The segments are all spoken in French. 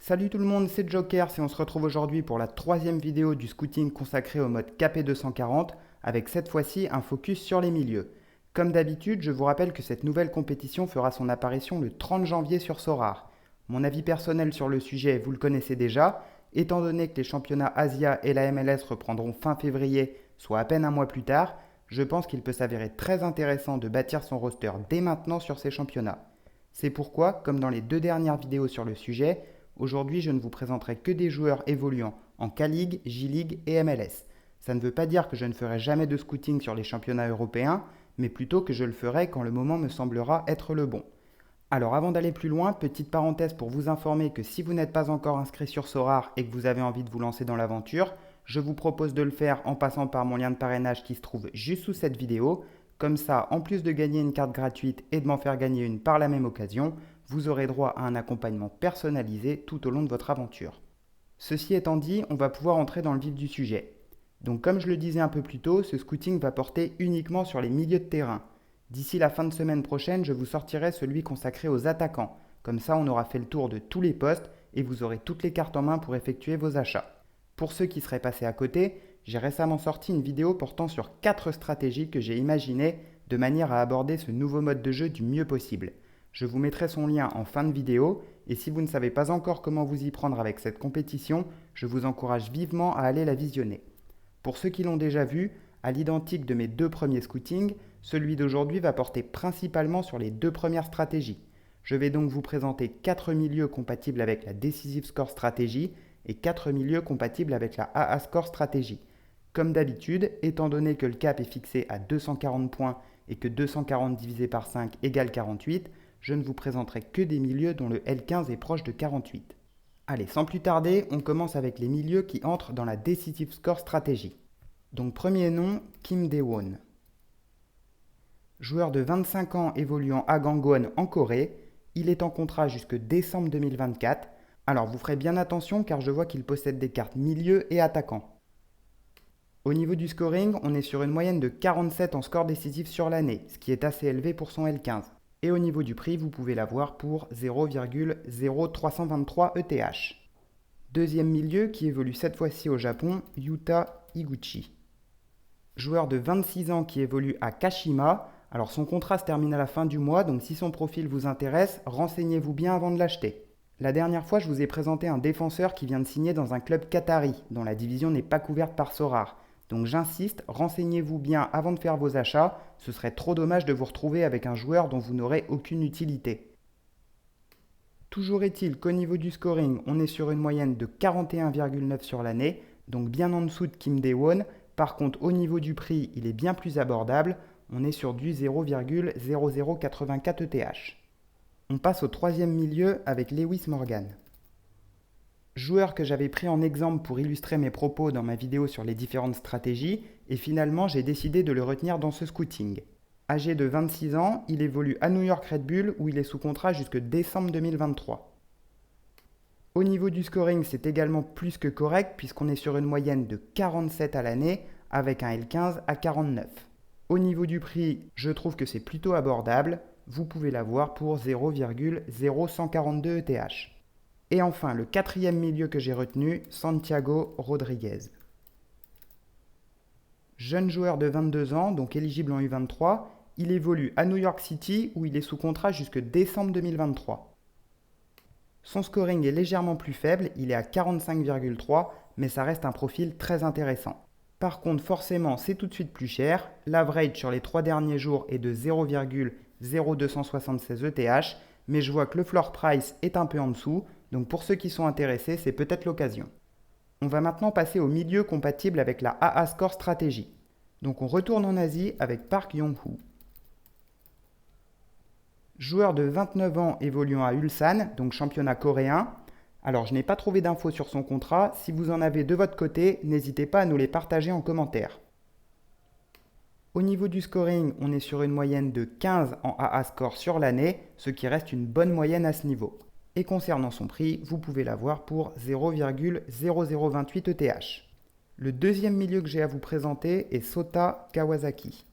Salut tout le monde, c'est Joker et on se retrouve aujourd'hui pour la troisième vidéo du scouting consacré au mode KP240 avec cette fois-ci un focus sur les milieux. Comme d'habitude, je vous rappelle que cette nouvelle compétition fera son apparition le 30 janvier sur Sorare. Mon avis personnel sur le sujet, vous le connaissez déjà, étant donné que les championnats Asia et la MLS reprendront fin février, soit à peine un mois plus tard, je pense qu'il peut s'avérer très intéressant de bâtir son roster dès maintenant sur ces championnats. C'est pourquoi, comme dans les deux dernières vidéos sur le sujet, aujourd'hui, je ne vous présenterai que des joueurs évoluant en K-League, J-League et MLS. Ça ne veut pas dire que je ne ferai jamais de scouting sur les championnats européens, mais plutôt que je le ferai quand le moment me semblera être le bon. Alors avant d'aller plus loin, petite parenthèse pour vous informer que si vous n'êtes pas encore inscrit sur Sorare et que vous avez envie de vous lancer dans l'aventure, je vous propose de le faire en passant par mon lien de parrainage qui se trouve juste sous cette vidéo. Comme ça, en plus de gagner une carte gratuite et de m'en faire gagner une par la même occasion, vous aurez droit à un accompagnement personnalisé tout au long de votre aventure. Ceci étant dit, on va pouvoir entrer dans le vif du sujet. Donc comme je le disais un peu plus tôt, ce scouting va porter uniquement sur les milieux de terrain. D'ici la fin de semaine prochaine, je vous sortirai celui consacré aux attaquants. Comme ça, on aura fait le tour de tous les postes et vous aurez toutes les cartes en main pour effectuer vos achats. Pour ceux qui seraient passés à côté, j'ai récemment sorti une vidéo portant sur 4 stratégies que j'ai imaginées de manière à aborder ce nouveau mode de jeu du mieux possible. Je vous mettrai son lien en fin de vidéo et si vous ne savez pas encore comment vous y prendre avec cette compétition, je vous encourage vivement à aller la visionner. Pour ceux qui l'ont déjà vu, à l'identique de mes deux premiers scootings, celui d'aujourd'hui va porter principalement sur les deux premières stratégies. Je vais donc vous présenter 4 milieux compatibles avec la Decisive Score Stratégie et 4 milieux compatibles avec la AA Score Stratégie. Comme d'habitude, étant donné que le cap est fixé à 240 points et que 240 divisé par 5 égale 48, je ne vous présenterai que des milieux dont le L15 est proche de 48. Allez, sans plus tarder, on commence avec les milieux qui entrent dans la Decisive Score Stratégie. Donc premier nom, Kim Dae-won. Joueur de 25 ans évoluant à Gangwon en Corée, il est en contrat jusque décembre 2024. Alors vous ferez bien attention car je vois qu'il possède des cartes milieu et attaquant. Au niveau du scoring, on est sur une moyenne de 47 en score décisif sur l'année, ce qui est assez élevé pour son L15. Et au niveau du prix, vous pouvez l'avoir pour 0,0323 ETH. Deuxième milieu qui évolue cette fois-ci au Japon, Yuta Higuchi. Joueur de 26 ans qui évolue à Kashima. Alors son contrat se termine à la fin du mois, donc si son profil vous intéresse, renseignez-vous bien avant de l'acheter. La dernière fois, je vous ai présenté un défenseur qui vient de signer dans un club qatari, dont la division n'est pas couverte par Sorare. Donc j'insiste, renseignez-vous bien avant de faire vos achats, ce serait trop dommage de vous retrouver avec un joueur dont vous n'aurez aucune utilité. Toujours est-il qu'au niveau du scoring, on est sur une moyenne de 41,9 sur l'année, donc bien en dessous de Kim Dae-won. Par contre, au niveau du prix, il est bien plus abordable, on est sur du 0,0084 ETH. On passe au troisième milieu avec Lewis Morgan. Joueur que j'avais pris en exemple pour illustrer mes propos dans ma vidéo sur les différentes stratégies, et finalement j'ai décidé de le retenir dans ce scouting. Âgé de 26 ans, il évolue à New York Red Bull où il est sous contrat jusque décembre 2023. Au niveau du scoring, c'est également plus que correct puisqu'on est sur une moyenne de 47 à l'année avec un L15 à 49. Au niveau du prix, je trouve que c'est plutôt abordable, vous pouvez l'avoir pour 0,0142 ETH. Et enfin, le quatrième milieu que j'ai retenu, Santiago Rodriguez. Jeune joueur de 22 ans, donc éligible en U23, il évolue à New York City où il est sous contrat jusque décembre 2023. Son scoring est légèrement plus faible, il est à 45,3, mais ça reste un profil très intéressant. Par contre, forcément, c'est tout de suite plus cher. L'average sur les 3 derniers jours est de 0,0276 ETH, mais je vois que le floor price est un peu en dessous, donc pour ceux qui sont intéressés, c'est peut-être l'occasion. On va maintenant passer au milieu compatible avec la AA Score Stratégie. Donc on retourne en Asie avec Park Yong-hoo. Joueur de 29 ans évoluant à Ulsan, donc championnat coréen. Alors je n'ai pas trouvé d'infos sur son contrat, si vous en avez de votre côté, n'hésitez pas à nous les partager en commentaire. Au niveau du scoring, on est sur une moyenne de 15 en AA Score sur l'année, ce qui reste une bonne moyenne à ce niveau. Et concernant son prix, vous pouvez l'avoir pour 0,0028 ETH. Le deuxième milieu que j'ai à vous présenter est Sota Kawasaki.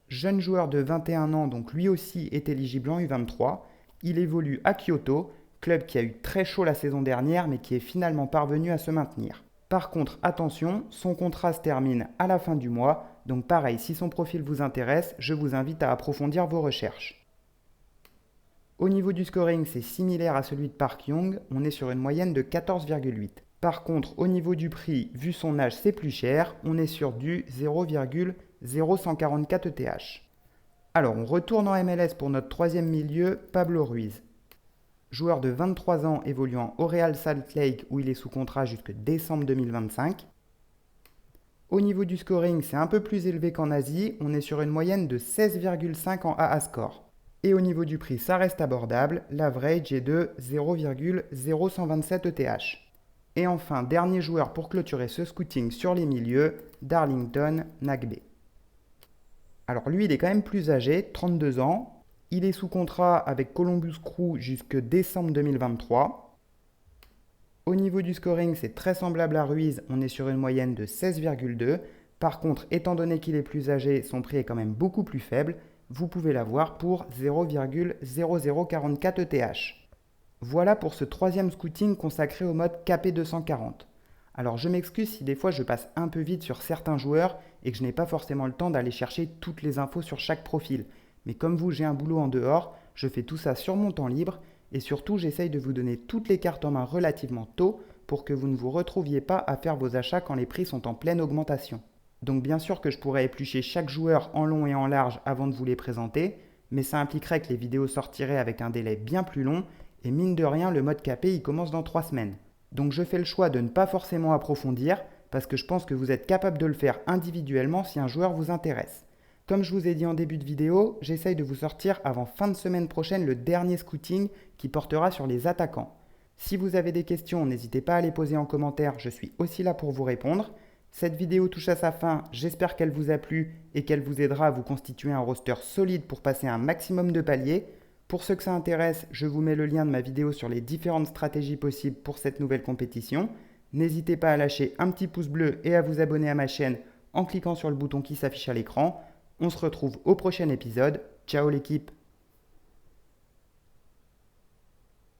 Jeune joueur de 21 ans, donc lui aussi est éligible en U23. Il évolue à Kyoto, club qui a eu très chaud la saison dernière mais qui est finalement parvenu à se maintenir. Par contre, attention, son contrat se termine à la fin du mois, donc pareil, si son profil vous intéresse, je vous invite à approfondir vos recherches. Au niveau du scoring, c'est similaire à celui de Park Young, on est sur une moyenne de 14,8. Par contre, au niveau du prix, vu son âge, c'est plus cher, on est sur du 0,0144 ETH. Alors, on retourne en MLS pour notre troisième milieu, Pablo Ruiz. Joueur de 23 ans évoluant au Real Salt Lake où il est sous contrat jusque décembre 2025. Au niveau du scoring, c'est un peu plus élevé qu'en Asie, on est sur une moyenne de 16,5 en AA score. Et au niveau du prix, ça reste abordable, l'average est de 0,0127 ETH. Et enfin, dernier joueur pour clôturer ce scouting sur les milieux, Darlington Nagbe. Alors lui, il est quand même plus âgé, 32 ans. Il est sous contrat avec Columbus Crew jusque décembre 2023. Au niveau du scoring, c'est très semblable à Ruiz, on est sur une moyenne de 16,2. Par contre, étant donné qu'il est plus âgé, son prix est quand même beaucoup plus faible. Vous pouvez l'avoir pour 0,0044 ETH. Voilà pour ce troisième scouting consacré au mode KP240. Alors je m'excuse si des fois je passe un peu vite sur certains joueurs et que je n'ai pas forcément le temps d'aller chercher toutes les infos sur chaque profil. Mais comme vous, j'ai un boulot en dehors, je fais tout ça sur mon temps libre et surtout j'essaye de vous donner toutes les cartes en main relativement tôt pour que vous ne vous retrouviez pas à faire vos achats quand les prix sont en pleine augmentation. Donc bien sûr que je pourrais éplucher chaque joueur en long et en large avant de vous les présenter, mais ça impliquerait que les vidéos sortiraient avec un délai bien plus long et mine de rien le mode KP il commence dans 3 semaines. Donc je fais le choix de ne pas forcément approfondir parce que je pense que vous êtes capable de le faire individuellement si un joueur vous intéresse. Comme je vous ai dit en début de vidéo, j'essaye de vous sortir avant fin de semaine prochaine le dernier scouting qui portera sur les attaquants. Si vous avez des questions, n'hésitez pas à les poser en commentaire, je suis aussi là pour vous répondre. Cette vidéo touche à sa fin, j'espère qu'elle vous a plu et qu'elle vous aidera à vous constituer un roster solide pour passer un maximum de paliers. Pour ceux que ça intéresse, je vous mets le lien de ma vidéo sur les différentes stratégies possibles pour cette nouvelle compétition. N'hésitez pas à lâcher un petit pouce bleu et à vous abonner à ma chaîne en cliquant sur le bouton qui s'affiche à l'écran. On se retrouve au prochain épisode. Ciao l'équipe!